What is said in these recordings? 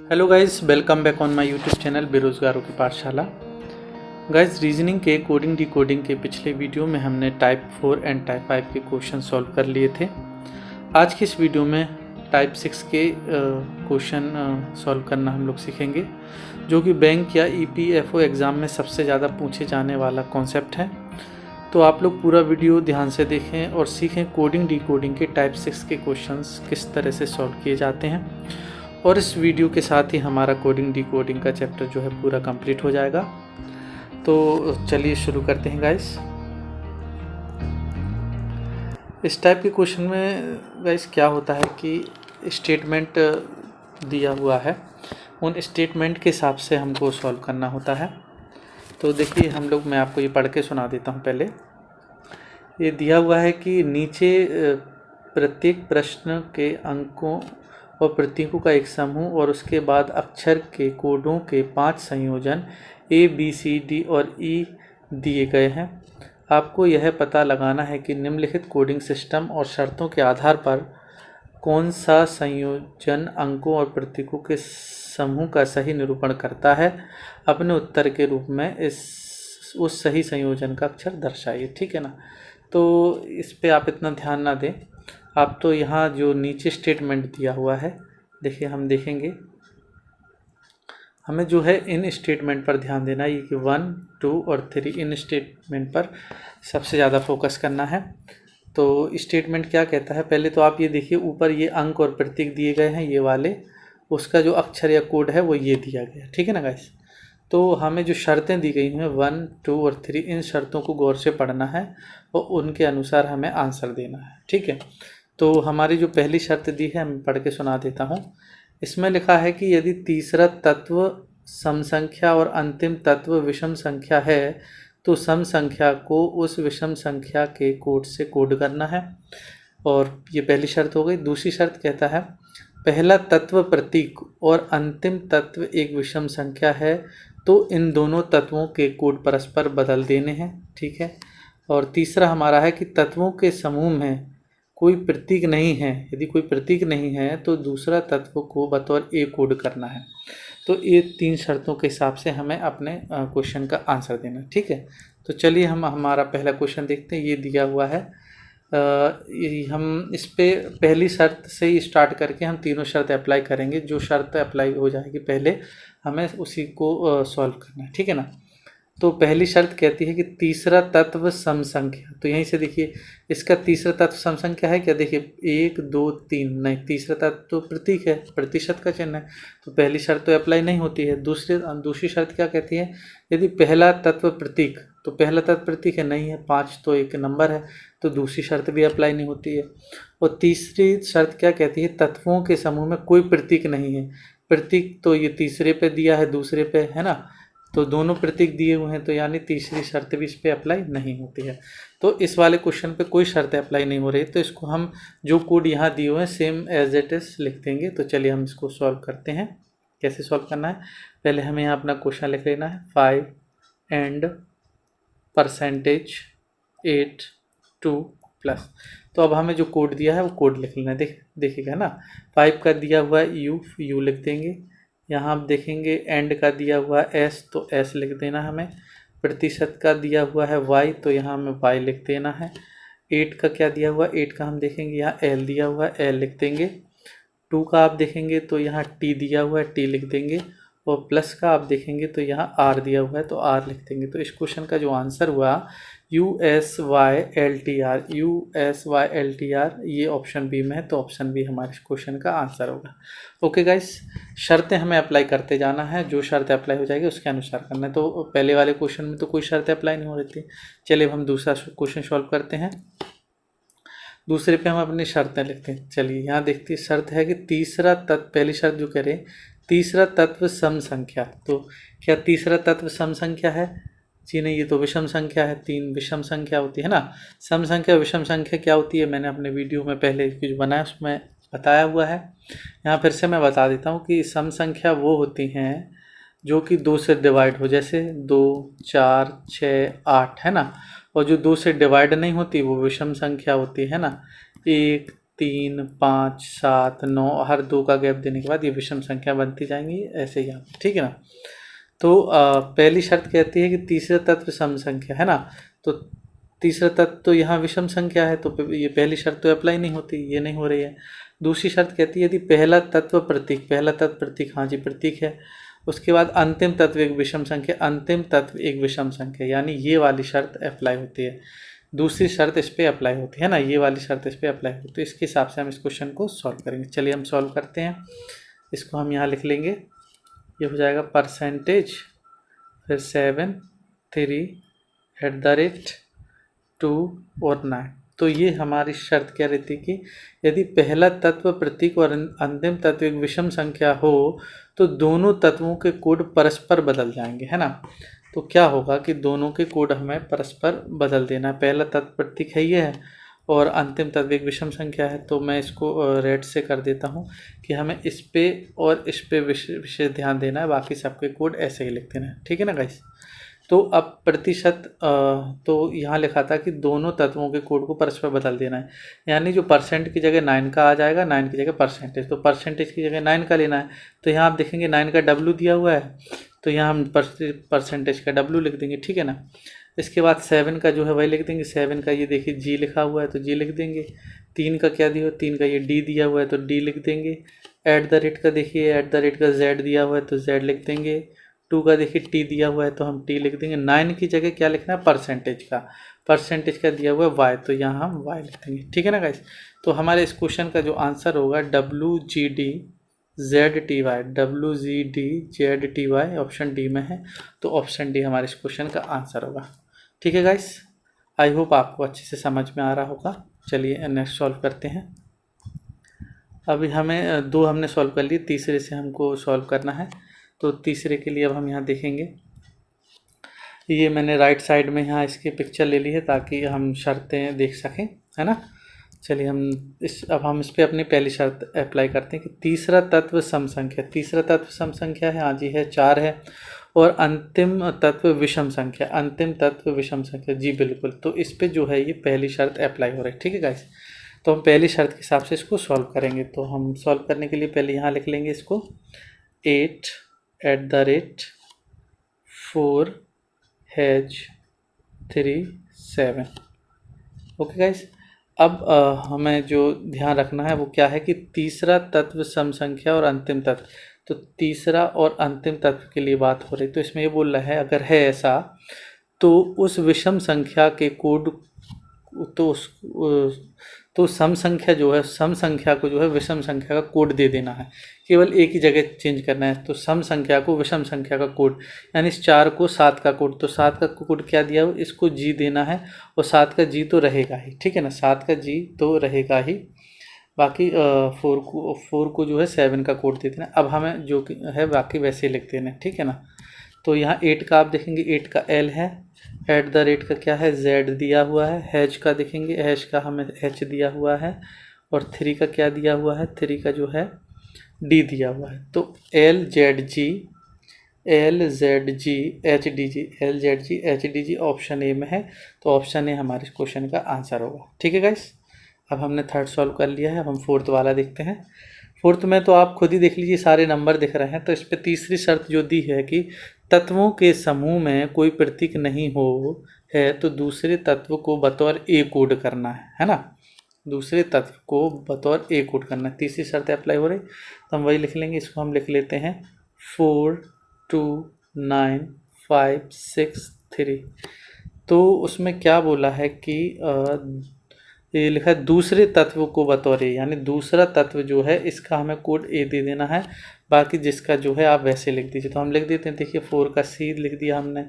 Hello guys, welcome back on my YouTube channel बेरोज़गारों की पाठशाला। गाइस, रीजनिंग के कोडिंग डिकोडिंग के पिछले वीडियो में हमने टाइप 4 एंड टाइप 5 के क्वेश्चन सॉल्व कर लिए थे। आज की इस वीडियो में टाइप 6 के क्वेश्चन सॉल्व करना हम लोग सीखेंगे, जो कि बैंक या EPFO एग्ज़ाम में सबसे ज़्यादा पूछे जाने वाला कॉन्सेप्ट है। तो आप लोग पूरा वीडियो ध्यान से देखें और सीखें कोडिंग डिकोडिंग के टाइप 6 के क्वेश्चंस किस तरह से सॉल्व किए जाते हैं। और इस वीडियो के साथ ही हमारा कोडिंग डिकोडिंग का चैप्टर जो है पूरा कंप्लीट हो जाएगा। तो चलिए शुरू करते हैं गाइस। इस टाइप के क्वेश्चन में गाइस क्या होता है कि स्टेटमेंट दिया हुआ है, उन स्टेटमेंट के हिसाब से हमको सॉल्व करना होता है। तो देखिए मैं आपको ये पढ़ के सुना देता हूँ। पहले ये दिया हुआ है कि नीचे प्रत्येक प्रश्न के अंकों और प्रतीकों का एक समूह और उसके बाद अक्षर के कोडों के 5 संयोजन A, B, C, D और E दिए गए हैं। आपको यह पता लगाना है कि निम्नलिखित कोडिंग सिस्टम और शर्तों के आधार पर कौन सा संयोजन अंकों और प्रतीकों के समूह का सही निरूपण करता है। अपने उत्तर के रूप में उस सही संयोजन का अक्षर दर्शाइए। ठीक है ना। तो इस पे आप इतना ध्यान ना दें। आप तो यहाँ जो नीचे स्टेटमेंट दिया हुआ है, देखिए हम देखेंगे, हमें जो है इन स्टेटमेंट पर ध्यान देना है कि 1, 2 और 3 इन स्टेटमेंट पर सबसे ज़्यादा फोकस करना है। तो स्टेटमेंट क्या कहता है, पहले तो आप ये देखिए, ऊपर ये अंक और प्रतीक दिए गए हैं, ये वाले, उसका जो अक्षर या कोड है वो ये दिया गया। ठीक है ना गाइस। तो हमें जो शर्तें दी गई हैं 1, 2 और 3, इन शर्तों को गौर से पढ़ना है और उनके अनुसार हमें आंसर देना है। ठीक है। तो हमारी जो पहली शर्त दी है मैं पढ़ के सुना देता हूँ। इसमें लिखा है कि यदि तीसरा तत्व सम संख्या और अंतिम तत्व विषम संख्या है तो सम संख्या को उस विषम संख्या के कोड से कोड करना है। और ये पहली शर्त हो गई। दूसरी शर्त कहता है पहला तत्व प्रतीक और अंतिम तत्व एक विषम संख्या है तो इन दोनों तत्वों के कोड परस्पर बदल देने हैं। ठीक है। और तीसरा हमारा है कि तत्वों के समूह में कोई प्रतीक नहीं है, यदि कोई प्रतीक नहीं है तो दूसरा तत्व को बतौर A कोड करना है। तो ये 3 शर्तों के हिसाब से हमें अपने क्वेश्चन का आंसर देना। ठीक है। तो चलिए हम हमारा पहला क्वेश्चन देखते हैं। ये दिया हुआ है, हम इस पे पहली शर्त से ही स्टार्ट करके हम तीनों शर्त अप्लाई करेंगे। जो शर्त अप्लाई हो जाएगी पहले हमें उसी को सॉल्व करना है। ठीक है ना। तो पहली शर्त कहती है कि तीसरा तत्व सम संख्या। तो यहीं से देखिए, इसका तीसरा तत्व सम संख्या है क्या। देखिए 1, 2, 3 नहीं, तीसरा तत्व तो प्रतीक है, प्रतिशत का चिन्ह है, तो पहली शर्त तो अप्लाई नहीं होती है। दूसरी शर्त क्या कहती है, यदि पहला तत्व प्रतीक, तो पहला तत्व प्रतीक है, नहीं है, 5 तो एक नंबर है, तो दूसरी शर्त भी अप्लाई नहीं होती है। और तीसरी शर्त क्या कहती है, तत्वों के समूह में कोई प्रतीक नहीं है। प्रतीक तो ये तीसरे पे दिया है, दूसरे पे है ना, तो दोनों प्रतीक दिए हुए हैं, तो यानी तीसरी शर्त भी इस पे अप्लाई नहीं होती है। तो इस वाले क्वेश्चन पे कोई शर्त अप्लाई नहीं हो रही, तो इसको हम जो कोड यहाँ दिए हुए हैं सेम एज इट इज लिख देंगे। तो चलिए हम इसको सॉल्व करते हैं। कैसे सॉल्व करना है, पहले हमें यहाँ अपना क्वेश्चन लिख लेना है। 5 एंड परसेंटेज 8 2 प्लस। तो अब हमें जो कोड दिया है वो कोड लिख लेना है। देखिएगा ना, 5 का दिया हुआ है यू लिख देंगे। यहाँ आप देखेंगे एंड का दिया हुआ है एस, तो एस लिख देना हमें। प्रतिशत का दिया हुआ है वाई, तो यहाँ हमें वाई लिख देना है। 8 का क्या दिया हुआ है, 8 का हम देखेंगे यहाँ एल दिया हुआ है, एल लिख देंगे। 2 का आप देखेंगे तो यहाँ टी दिया हुआ है, टी लिख देंगे। और प्लस का आप देखेंगे तो यहाँ आर दिया हुआ है, तो आर लिख देंगे। तो इस क्वेश्चन का जो आंसर हुआ USYLTR, USYLTR, ये ऑप्शन बी में है, तो ऑप्शन बी हमारे इस क्वेश्चन का आंसर होगा। ओके गाइस, शर्तें हमें अप्लाई करते जाना है, जो शर्तें अप्लाई हो जाएगी उसके अनुसार करना है। तो पहले वाले क्वेश्चन में तो कोई शर्तें अप्लाई नहीं हो रही थी। चलिए अब हम दूसरा क्वेश्चन सॉल्व करते हैं। दूसरे पे हम अपनी शर्तें लिखते हैं। चलिए यहाँ देखते हैं, शर्त है कि तीसरा तत्व, पहली शर्त जो कह रहे हैं तीसरा तत्व सम संख्या। तो क्या तीसरा तत्व सम संख्या है जी, नहीं, ये तो विषम संख्या है। 3 विषम संख्या होती है ना। सम संख्या विषम संख्या क्या होती है, मैंने अपने वीडियो में पहले जो बनाया उसमें बताया हुआ है। यहाँ फिर से मैं बता देता हूँ कि सम संख्या वो होती हैं जो कि 2 से डिवाइड हो, जैसे 2, 4, 6, 8 है ना। और जो 2 से डिवाइड नहीं होती वो विषम संख्या होती है ना। 1, 3, 5, 7, 9, हर 2 का गैप देने के बाद ये विषम संख्या बनती जाएंगी ऐसे यहाँ पे, ठीक है ना। तो पहली शर्त कहती है कि तीसरा तत्व सम संख्या है ना, तो तीसरा तत्व तो यहाँ विषम संख्या है, तो ये पहली शर्त तो अप्लाई नहीं होती, ये नहीं हो रही है। दूसरी शर्त कहती है यदि पहला तत्व प्रतीक, हाँ जी प्रतीक है, उसके बाद अंतिम तत्व एक विषम संख्या, अंतिम तत्व एक विषम संख्या, यानी ये वाली शर्त अप्लाई होती है। दूसरी शर्त इस पर अप्लाई होती है ना, ये वाली शर्त इस पर अप्लाई होती है। तो इसके हिसाब से हम इस क्वेश्चन को सॉल्व करेंगे। चलिए हम सॉल्व करते हैं। इसको हम यहाँ लिख लेंगे, ये हो जाएगा परसेंटेज, फिर 7, 3 @ 2 और 9। तो ये हमारी शर्त क्या रहती है कि यदि पहला तत्व प्रतीक और अंतिम तत्व एक विषम संख्या हो तो दोनों तत्वों के कोड परस्पर बदल जाएंगे, है ना। तो क्या होगा कि दोनों के कोड हमें परस्पर बदल देना है। पहला तत्व प्रतीक है ये है और अंतिम तत्व एक विषम संख्या है, तो मैं इसको रेड से कर देता हूँ कि हमें इस पे और इस पे विशेष ध्यान देना है, बाकी सबके कोड ऐसे ही लिख देना है, ठीक है ना गाइस। तो अब प्रतिशत, तो यहाँ लिखा था कि दोनों तत्वों के कोड को परस्पर बदल देना है, यानी जो परसेंट की जगह 9 का आ जाएगा, 9 की जगह परसेंटेज, तो परसेंटेज की जगह 9 का लेना है। तो यहाँ आप देखेंगे 9 का W दिया हुआ है, तो यहाँ हम परसेंटेज का W लिख देंगे, ठीक है ना। इसके बाद 7 का जो है वही लिख देंगे, 7 का ये देखिए G लिखा हुआ है तो G लिख देंगे। 3 का क्या दिया हुआ, 3 का ये D दिया हुआ है तो D लिख देंगे। @ का देखिए @ का Z दिया हुआ है तो Z लिख देंगे। 2 का देखिए T दिया हुआ है तो हम T लिख देंगे। 9 की जगह क्या लिखना है, परसेंटेज का दिया हुआ है Y, तो यहाँ हम Y लिख देंगे, ठीक है ना गाइस। तो हमारे इस क्वेश्चन का जो आंसर होगा WGD ZTY ऑप्शन डी में है, तो ऑप्शन डी हमारे इस क्वेश्चन का आंसर होगा, ठीक है गाइस। आई होप आपको अच्छे से समझ में आ रहा होगा। चलिए नेक्स्ट सॉल्व करते हैं। अभी हमें 2 हमने सॉल्व कर लिए, तीसरे से हमको सॉल्व करना है। तो तीसरे के लिए अब हम यहाँ देखेंगे, ये मैंने राइट साइड में यहाँ इसकी पिक्चर ले ली है ताकि हम शर्तें देख सकें, है ना। चलिए अब हम इस पर अपनी पहली शर्त अप्लाई करते हैं कि तीसरा तत्व सम संख्या है, हाँ जी है, 4 है, और अंतिम तत्व विषम संख्या, जी बिल्कुल। तो इस पे जो है ये पहली शर्त अप्लाई हो रही है, ठीक है गाइस। तो हम पहली शर्त के हिसाब से इसको सॉल्व करेंगे। तो हम सॉल्व करने के लिए पहले यहाँ लिख लेंगे इसको 8 @ 4 3 7। Okay guys. अब हमें जो ध्यान रखना है वो क्या है कि तीसरा तत्व सम संख्या और अंतिम तत्व, तो तीसरा और अंतिम तत्व के लिए बात हो रही। तो इसमें ये बोल रहा है अगर है ऐसा तो उस विषम संख्या के कोड, तो सम संख्या को जो है विषम संख्या का कोड दे देना है, केवल एक ही जगह चेंज करना है। तो सम संख्या को विषम संख्या का कोड, यानी इस 4 को 7 का कोड, तो 7 का कोड क्या दिया हो, इसको G देना है, और 7 का G तो रहेगा ही, ठीक है ना, 7 का G तो रहेगा ही। बाकी 4 को जो है 7 का कोड दे देना। अब हमें जो है बाकी वैसे ही लिख देना, ठीक है ना। तो यहाँ 8 का आप देखेंगे 8 का L है, @ का क्या है Z दिया हुआ है, हैश का देखेंगे हैश का हमें H दिया हुआ है, और 3 का क्या दिया हुआ है, 3 का जो है D दिया हुआ है। तो LZG HDG ऑप्शन ए में है, तो ऑप्शन ए हमारे इस क्वेश्चन का आंसर होगा, ठीक है गाइस। अब हमने थर्ड सॉल्व कर लिया है, अब हम फोर्थ वाला देखते हैं। फोर्थ में तो आप खुद ही देख लीजिए, सारे नंबर दिख रहे हैं। तो इस पर तीसरी शर्त जो दी है कि तत्वों के समूह में कोई प्रतीक नहीं हो है तो दूसरे तत्व को बतौर ए कोड करना है ना, दूसरे तत्व को बतौर ए कोड करना है। तीसरी शर्त अप्लाई हो रही, तो हम वही लिख लेंगे। इसको हम लिख लेते हैं 4 2 9 5 6 3। तो उसमें क्या बोला है कि ये लिखा है दूसरे तत्व को बतौर ए, यानी दूसरा तत्व जो है इसका हमें कोड ए दे देना है, बाकी जिसका जो है आप वैसे लिख दीजिए। तो हम लिख देते हैं, देखिए 4 का C लिख दिया हमने,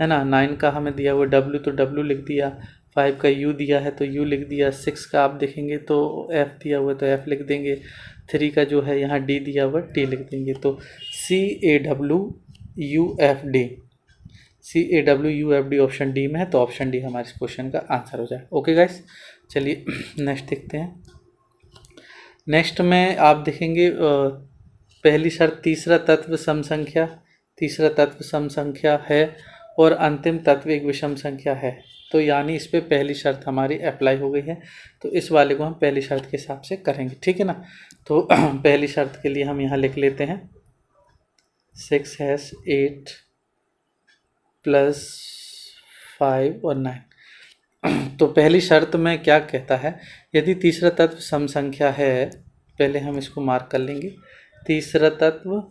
है ना। 9 का हमें दिया हुआ W, तो W लिख दिया। 5 का U दिया है तो U लिख दिया। 6 का आप देखेंगे तो F दिया हुआ है तो F लिख देंगे। 3 का जो है यहाँ D दिया हुआ T लिख देंगे। तो CAWUFD ऑप्शन डी में है, तो ऑप्शन डी हमारे इस क्वेश्चन का आंसर हो जाए। ओके गाइस, चलिए नेक्स्ट देखते हैं। नेक्स्ट में आप देखेंगे पहली शर्त तीसरा तत्व सम संख्या है और अंतिम तत्व एक विषम संख्या है। तो यानी इस पे पहली शर्त हमारी अप्लाई हो गई है। तो इस वाले को हम पहली शर्त के हिसाब से करेंगे, ठीक है ना। तो पहली शर्त के लिए हम यहाँ लिख लेते हैं 6 है 8 + 5 और 9। तो पहली शर्त में क्या कहता है, यदि तीसरा तत्व सम संख्या है, पहले हम इसको मार्क कर लेंगे, तीसरा तत्व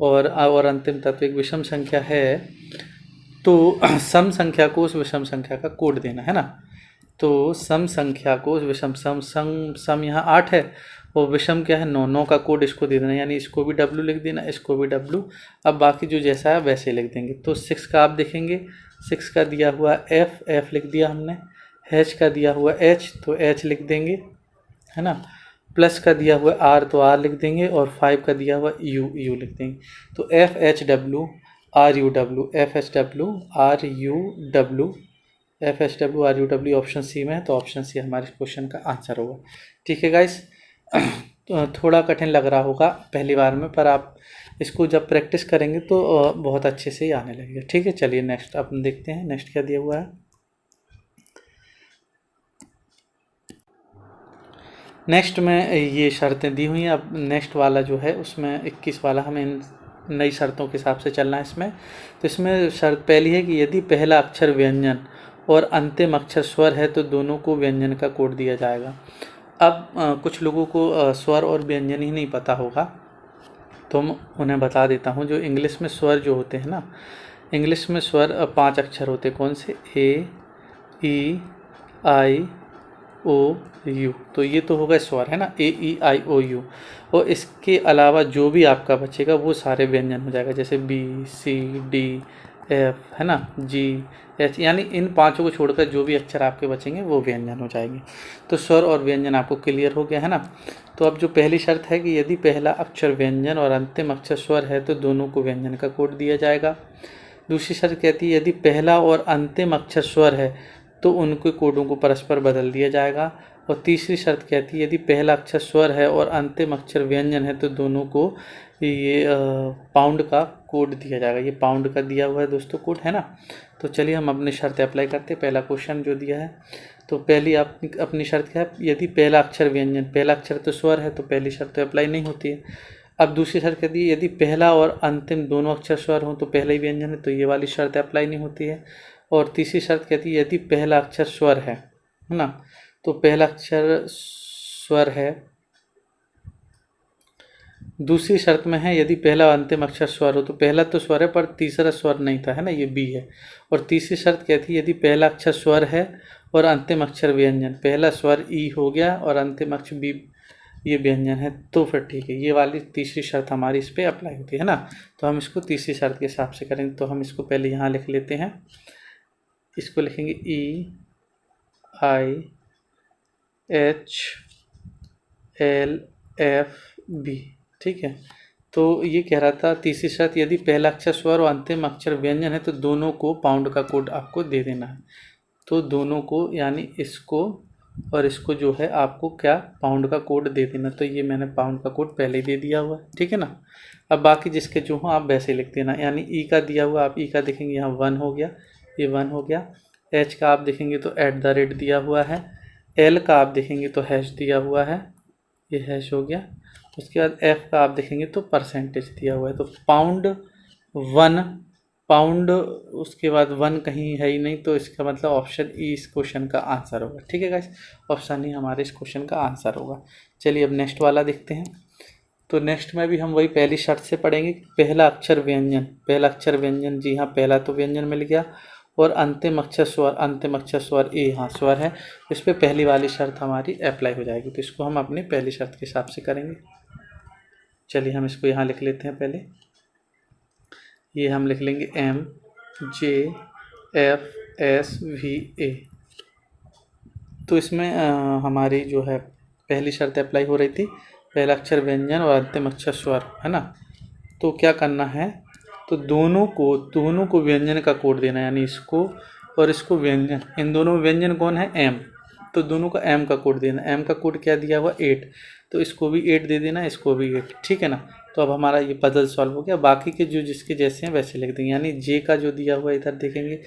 और अंतिम तत्व एक विषम संख्या है, तो सम संख्या को उस विषम संख्या का कोड देना है ना। तो सम संख्या को उस विषम सम यहाँ 8 है और विषम क्या है 9, 9 का कोड इसको दे देना, यानी इसको भी W लिख देना, इसको भी W। अब बाकी जो जैसा है वैसे लिख देंगे। तो 6 का आप देखेंगे, 6 का दिया हुआ F लिख दिया हमने, H का दिया हुआ H तो H लिख देंगे, है ना। प्लस का दिया हुआ R तो R लिख देंगे, और 5 का दिया हुआ U लिख देंगे। तो FHW RUW FHW RUW FHW RUW option C में है, तो ऑप्शन सी हमारे क्वेश्चन का आंसर होगा। ठीक है गाइस, तो थोड़ा कठिन लग रहा होगा पहली बार में, पर आप इसको जब प्रैक्टिस करेंगे तो बहुत अच्छे से ही आने लगेगा। ठीक है, चलिए नेक्स्ट अपन देखते हैं, नेक्स्ट क्या दिया हुआ है। नेक्स्ट में ये शर्तें दी हुई हैं। अब नेक्स्ट वाला जो है उसमें 21 वाला हमें इन नई शर्तों के हिसाब से चलना है इसमें। तो इसमें शर्त पहली है कि यदि पहला अक्षर व्यंजन और अंतिम अक्षर स्वर है तो दोनों को व्यंजन का कोड दिया जाएगा। अब कुछ लोगों को स्वर और व्यंजन ही नहीं पता होगा, तो मैं उन्हें बता देता हूँ। जो इंग्लिश में स्वर जो होते हैं ना, इंग्लिश में स्वर 5 अक्षर होते हैं, कौन से, A E I O U। तो ये तो होगा स्वर, है ना, AEIOU। और इसके अलावा जो भी आपका बचेगा वो सारे व्यंजन हो जाएगा, जैसे BCDF, है ना, GH, यानी इन 5 को छोड़कर जो भी अक्षर आपके बचेंगे वो व्यंजन हो जाएंगे। तो स्वर और व्यंजन आपको क्लियर हो गया, है ना। तो अब जो पहली शर्त है कि यदि पहला अक्षर व्यंजन और अंतिम अक्षर स्वर है तो दोनों को व्यंजन का कोड दिया जाएगा। दूसरी शर्त कहती है यदि पहला और अंतिम अक्षर स्वर है तो उनके कोडों को परस्पर बदल दिया जाएगा। और तीसरी शर्त कहती है यदि पहला अक्षर स्वर है और अंतिम अक्षर व्यंजन है तो दोनों को ये पाउंड का कोड दिया जाएगा। ये पाउंड का दिया हुआ है दोस्तों कोड, है ना। तो चलिए हम अपनी शर्तें अप्लाई करते हैं। पहला क्वेश्चन जो दिया है, तो पहली अपनी शर्त क्या है, यदि पहला अक्षर व्यंजन, पहला अक्षर तो स्वर है तो पहली शर्त तो अप्लाई नहीं होती है। अब दूसरी शर्त कहती है यदि पहला और अंतिम दोनों अक्षर स्वर हों तो पहला ही व्यंजन है, तो ये वाली शर्त अप्लाई नहीं होती है। और तीसरी शर्त कहती है यदि पहला अक्षर स्वर है ना, तो पहला अक्षर स्वर है। दूसरी शर्त में है यदि पहला अंतिम अक्षर स्वर हो, तो पहला तो स्वर है पर तीसरा स्वर नहीं था, है ना, ये बी है। और तीसरी शर्त कहती है यदि पहला अक्षर स्वर है और अंतिम अक्षर व्यंजन, पहला स्वर ई हो गया और अंतिम अक्षर बी ये व्यंजन है, तो फिर ठीक है। ये वाली तीसरी शर्त हमारी इस पर अप्लाई होती है ना। तो हम इसको तीसरी शर्त के हिसाब से करेंगे। तो हम इसको पहले यहाँ लिख लेते हैं, इसको लिखेंगे EIHLFB। ठीक है, तो ये कह रहा था तीसरी शर्त यदि पहला अक्षर स्वर और अंतिम अक्षर व्यंजन है तो दोनों को पाउंड का कोड आपको दे देना है। तो दोनों को, यानी इसको और इसको जो है आपको क्या पाउंड का कोड दे देना। तो ये मैंने पाउंड का कोड पहले ही दे दिया हुआ है, ठीक है ना। अब बाकी जिसके जो हो आप वैसे लिख देना, यानी ई का दिया हुआ, आप ई का देखेंगे यहाँ 1 हो गया, ये 1 हो गया। एच का आप देखेंगे तो @ दिया हुआ है। एल का आप देखेंगे तो हैश दिया हुआ है, ये हैश हो गया। उसके बाद एफ का आप देखेंगे तो परसेंटेज दिया हुआ है। तो पाउंड 1, पाउंड, उसके बाद 1 कहीं है ही नहीं, तो इसका मतलब ऑप्शन ई इस क्वेश्चन का आंसर होगा। ठीक है गाइस, ऑप्शन ई हमारे इस क्वेश्चन का आंसर होगा। चलिए अब नेक्स्ट वाला देखते हैं। तो नेक्स्ट में भी हम वही पहली शर्त से पढ़ेंगे, पहला अक्षर व्यंजन, पहला अक्षर व्यंजन, जी हाँ पहला तो व्यंजन मिल गया, और अंतिम अक्षर स्वर, अंतिम अक्षर स्वर ए, हाँ स्वर है, इस पर पहली वाली शर्त हमारी अप्लाई हो जाएगी। तो इसको हम अपनी पहली शर्त के हिसाब से करेंगे। चलिए हम इसको यहाँ लिख लेते हैं। पहले ये हम लिख लेंगे MJFSVA। तो इसमें हमारी जो है पहली शर्त अप्लाई हो रही थी, पहला अक्षर व्यंजन और अंतिम अक्षर स्वर, है ना। तो क्या करना है, तो दोनों को व्यंजन का कोड देना, यानी इसको और इसको व्यंजन, इन दोनों में व्यंजन कौन है, एम, तो दोनों का एम का कोड देना। एम का कोड क्या दिया हुआ 8, तो इसको भी 8 दे देना, इसको भी 8, ठीक है ना। तो अब हमारा ये पजल सॉल्व हो गया। बाकी के जो जिसके जैसे हैं वैसे लिख देंगे, यानी जे का जो दिया हुआ इधर देखेंगे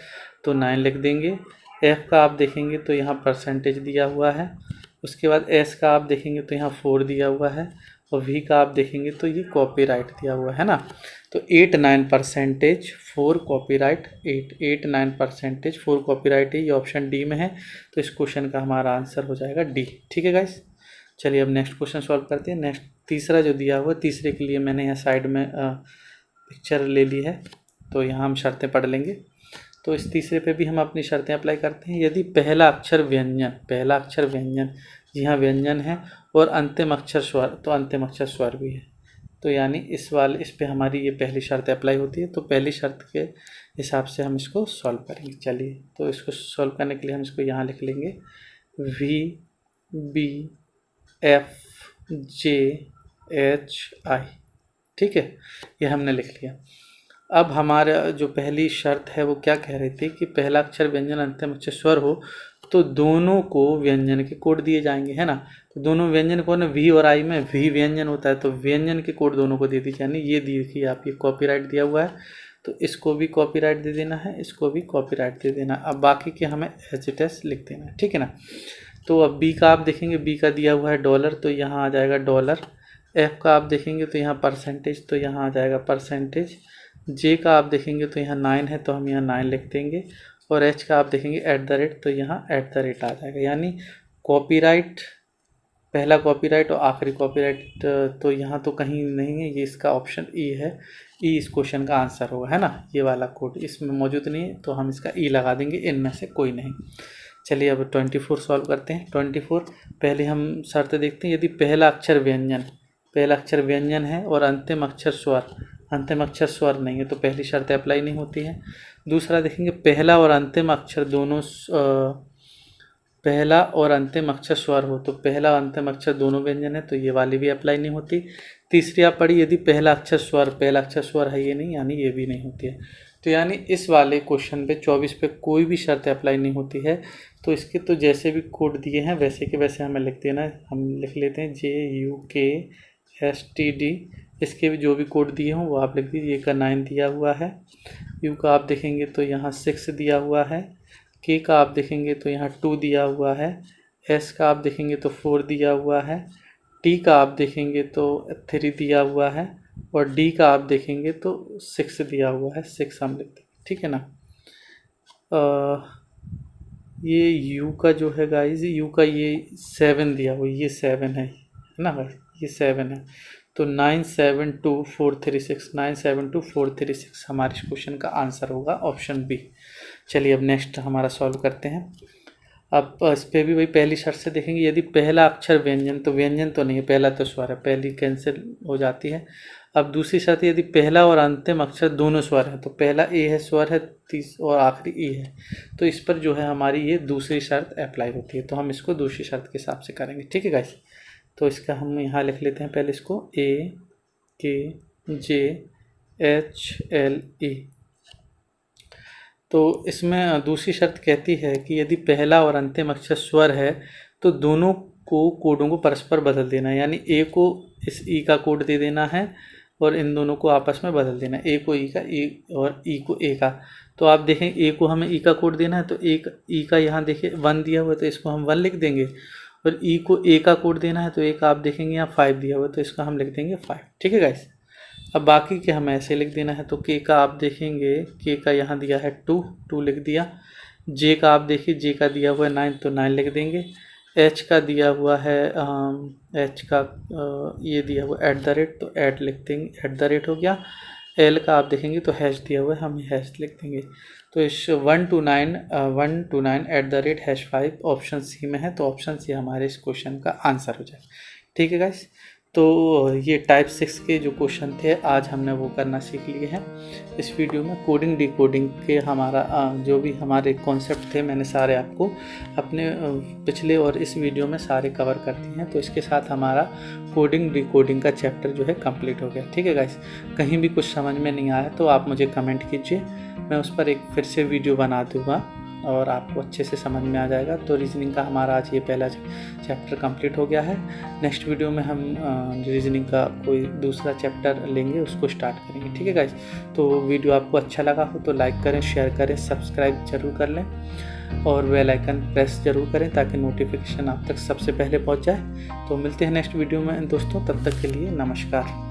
तो 9 लिख देंगे, एफ का आप देखेंगे तो यहाँ परसेंटेज दिया हुआ है, उसके बाद एस का आप देखेंगे तो यहाँ 4 दिया हुआ है, और वी का आप देखेंगे तो ये कॉपीराइट दिया हुआ है ना। तो 8-9% 4 कॉपीराइट, 8-9% 4 कॉपीराइट है, ये ऑप्शन डी में है। तो इस क्वेश्चन का हमारा आंसर हो जाएगा डी। ठीक है गाइस, चलिए अब नेक्स्ट क्वेश्चन सॉल्व करते हैं। नेक्स्ट तीसरा जो दिया हुआ, तीसरे के लिए मैंने यहाँ साइड में पिक्चर ले ली है, तो यहाँ हम शर्तें पढ़ लेंगे। तो इस तीसरे पे भी हम अपनी शर्तें अप्लाई करते हैं। यदि पहला अक्षर व्यंजन, जी हाँ व्यंजन है, और अंतिम अक्षर स्वर, तो अंतिम अक्षर स्वर भी है, तो यानी इस पे हमारी ये पहली शर्त अप्लाई होती है। तो पहली शर्त के हिसाब से हम इसको सॉल्व करेंगे। चलिए, तो इसको सॉल्व करने के लिए हम इसको यहाँ लिख लेंगे VBFJHI। ठीक है, ये हमने लिख लिया। अब हमारा जो पहली शर्त है वो क्या कह रही थी कि पहला अक्षर व्यंजन अंतिम अक्षर स्वर हो तो दोनों को व्यंजन के कोड दिए जाएंगे, है ना। तो दोनों व्यंजन को ना वी और आई में वी व्यंजन होता है, तो व्यंजन के कोड दोनों को दे दीजिए। यानी ये देखिए आप, ये कॉपीराइट दिया हुआ है, तो इसको भी कॉपीराइट दे देना है, इसको भी कॉपीराइट दे देना। अब बाकी के हमें एज इट इज लिख देना है, ठीक है ना। तो अब बी का आप देखेंगे, बी का दिया हुआ है डॉलर, तो यहाँ आ जाएगा डॉलर। एफ का आप देखेंगे तो यहाँ परसेंटेज, तो यहाँ आ जाएगा परसेंटेज। जे का आप देखेंगे तो यहाँ 9 है, तो हम यहाँ 9 लिख देंगे। और एच का आप देखेंगे @ तो यहाँ @ आ जाएगा। यानी कॉपीराइट, पहला कॉपीराइट और आखिरी कॉपीराइट तो यहाँ तो कहीं नहीं है, ये इसका ऑप्शन ई है। ई इस क्वेश्चन का आंसर होगा, है ना। ये वाला कोड इसमें मौजूद नहीं है, तो हम इसका ई लगा देंगे, इनमें से कोई नहीं। चलिए अब 24 सॉल्व करते हैं। 24 पहले हम शर्त देखते हैं। यदि पहला अक्षर व्यंजन है और अंतिम अक्षर स्वर नहीं है, तो पहली शर्त अप्लाई नहीं होती है। दूसरा देखेंगे, पहला और अंतिम अक्षर स्वर हो, तो पहला और अंतिम अक्षर दोनों व्यंजन है, तो ये वाली भी अप्लाई नहीं होती। तीसरी आप पढ़ी, यदि पहला अक्षर स्वर है, ये नहीं, यानी ये भी नहीं होती है। तो यानी इस वाले क्वेश्चन पे 24 पे कोई भी शर्त अप्लाई नहीं होती है। तो इसके तो जैसे भी कोड दिए हैं वैसे के वैसे हमें लिख देना है। हम लिख लेते हैं JUKSTD, इसके भी जो भी कोड दिए हों वो आप लिख दीजिए। का 9 दिया हुआ है, यू का आप देखेंगे तो यहाँ 6 दिया हुआ है, के का आप देखेंगे तो यहाँ 2 दिया हुआ है, एस का आप देखेंगे तो 4 दिया हुआ है, टी का आप देखेंगे तो 3 दिया हुआ है, और डी का आप देखेंगे तो 6 दिया हुआ है, 6 हम लिख देंगे, ठीक है ना। ये यू का जो है गाइज, यू का ये 7 दिया हुआ, ये 7 है ना गाइज, ये 7 है। तो 972-436 हमारे इस क्वेश्चन का आंसर होगा ऑप्शन बी। चलिए अब नेक्स्ट हमारा सॉल्व करते हैं। अब इस पर भी वही पहली शर्त से देखेंगे। यदि पहला अक्षर व्यंजन तो नहीं है, पहला तो स्वर है, पहली कैंसिल हो जाती है। अब दूसरी शर्त, यदि पहला और अंतिम अक्षर दोनों स्वर है, तो पहला ए है स्वर है, और आखिरी ई है, तो इस पर जो है हमारी ये दूसरी शर्त अप्लाई होती है। तो हम इसको दूसरी शर्त के हिसाब से करेंगे, ठीक है गाइस। तो इसका हम यहाँ लिख लेते हैं पहले इसको AKJHLE। तो इसमें दूसरी शर्त कहती है कि यदि पहला और अंतिम अक्षर स्वर है तो दोनों कोडों को परस्पर बदल देना है। यानी ए को इस ई का कोड दे देना है और इन दोनों को आपस में बदल देना है, ए को ई का, ई और ई को ए का। तो आप देखें, ए को हमें ई का कोड देना है, तो एक ई का यहाँ देखिए 1 दिया हुआ है, तो इसको हम 1 लिख देंगे। और ई को ए का कोड देना है, तो एक आप देखेंगे यहाँ 5 दिया हुआ है, तो इसका हम लिख देंगे 5, ठीक है गाइस। अब बाकी के हमें ऐसे लिख देना है। तो के का आप देखेंगे, के का यहाँ दिया है 2 लिख दिया। जे का आप देखिए, जे का दिया हुआ है 9, तो 9 लिख देंगे। एच का दिया हुआ है एच का ये दिया हुआ @ तो ऐड लिख देंगे, @ हो गया। एल का आप देखेंगे तो हैश दिया हुआ है, हम हैश लिख देंगे। तो इस 1 to 9 @#5 ऑप्शन सी में है, तो ऑप्शन सी हमारे इस क्वेश्चन का आंसर हो जाए, ठीक है गाइस। तो ये टाइप 6 के जो क्वेश्चन थे आज हमने वो करना सीख लिए हैं। इस वीडियो में कोडिंग डिकोडिंग के हमारा जो भी हमारे कॉन्सेप्ट थे मैंने सारे आपको अपने पिछले और इस वीडियो में सारे कवर कर दिए हैं। तो इसके साथ हमारा कोडिंग डिकोडिंग का चैप्टर जो है कंप्लीट हो गया, ठीक है गाइस। कहीं भी कुछ समझ में नहीं आया तो आप मुझे कमेंट कीजिए, मैं उस पर एक फिर से वीडियो बना दूँगा और आपको अच्छे से समझ में आ जाएगा। तो रीजनिंग का हमारा आज ये पहला चैप्टर कंप्लीट हो गया है। नेक्स्ट वीडियो में हम रीजनिंग का कोई दूसरा चैप्टर लेंगे, उसको स्टार्ट करेंगे, ठीक है गाइस। तो वीडियो आपको अच्छा लगा हो तो लाइक करें, शेयर करें, सब्सक्राइब जरूर कर लें। और बेल आइकन प्रेस जरूर करें ताकि नोटिफिकेशन आप तक सबसे पहले पहुंच जाए। तो मिलते हैं नेक्स्ट वीडियो में दोस्तों, तब तक के लिए नमस्कार।